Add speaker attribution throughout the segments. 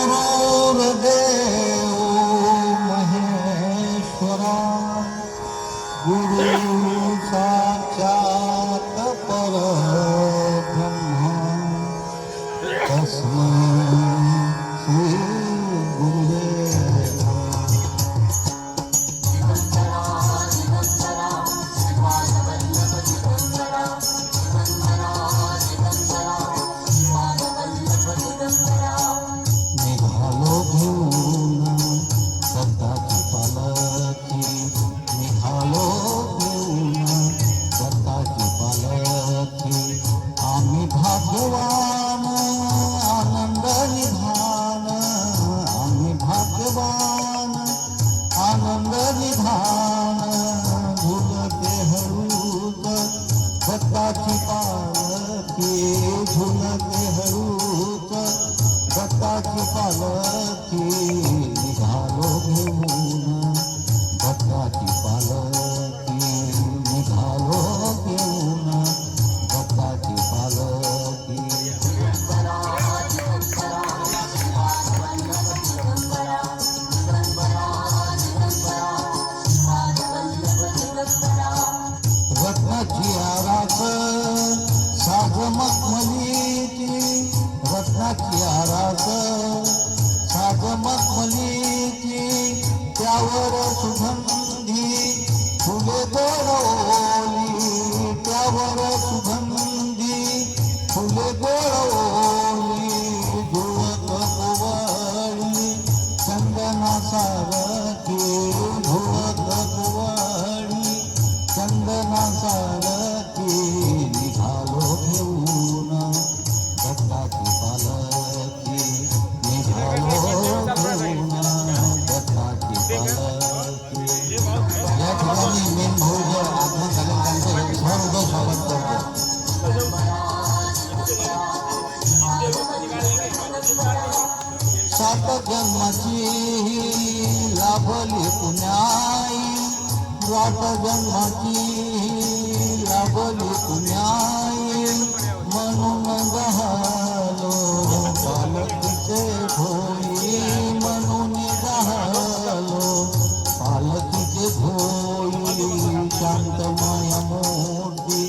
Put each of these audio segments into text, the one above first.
Speaker 1: गुरुर्देव महेश्वरा गुरु साक्षात परब्रह्म तस्मै श्री गुरुदेव निघालो घेऊन दत्ताची पालखी निघालो घेऊन दत्ताची पालखी आम्ही भाग्यवान आनंद निधान आम्ही भाग्यवान आनंद निधान झुलते हळूच दत्ताची पालखी झुलते हळूच दत्ताची पालखी निघालो घेऊन दत्ताची पालखी निघालो घेऊन दत्ताची पालखी रत्नाची आरास साग मखमलीची रत्नाची आरास साग मखमलीची त्यावर सुगंधी फुले गोळवली त्यावर सुगंधी फुले गोळवली धुळत गोवळी चंदना सारखी धुळत गोवळी चंदना सारखी निघालो घेऊन दत्ताची पालखी निघालो घेऊन दत्ताची पालखी या ठिकाणी मेन भोज आगमन झाल्यानंतर सर्व स्वागत करतो सात जन्माची लाभली पुण्याई सात जन्माची लाभली पुण्याई म्हणून गहालो पालखीचे भोई म्हणून गहालो पालखीचे भोई शांतमय मूर्ती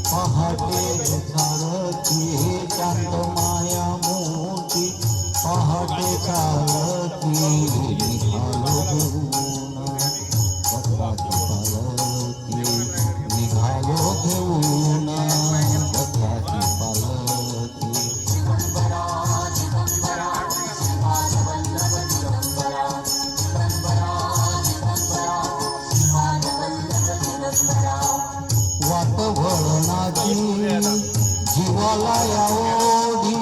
Speaker 1: पहाटे सारखी शांतमय मूर्ती पहाटे सारखी निघालो घेऊन दत्ताची पालखी निघालो घेऊन दत्ताची पालखी वाट वळणाची जीवाला या ओढी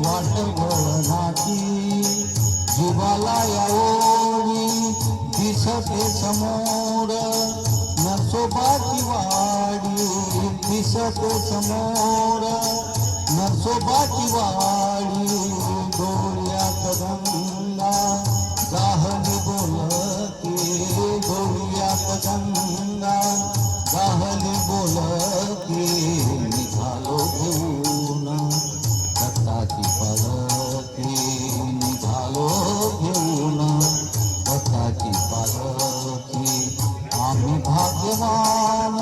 Speaker 1: वाट वळणाची जीवाला या ओढी दिसते समोर नरसोबाची वाडी दिसते समोर नरसोबाची वाडी डोळ्यात गंगा गाहली बोलती डोळ्यात गंगा गाहली बोलती निघालो घेऊन दत्ताची पालखी निघालो घेऊन दत्ताची पालखी आम्ही भाग्यवान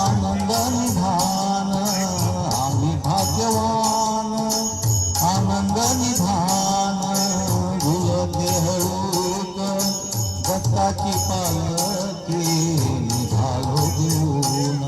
Speaker 1: आनंद निधान आम्ही भाग्यवान आनंद निधान झुलते हळूच दत्ताची पालखी निघालो घेऊन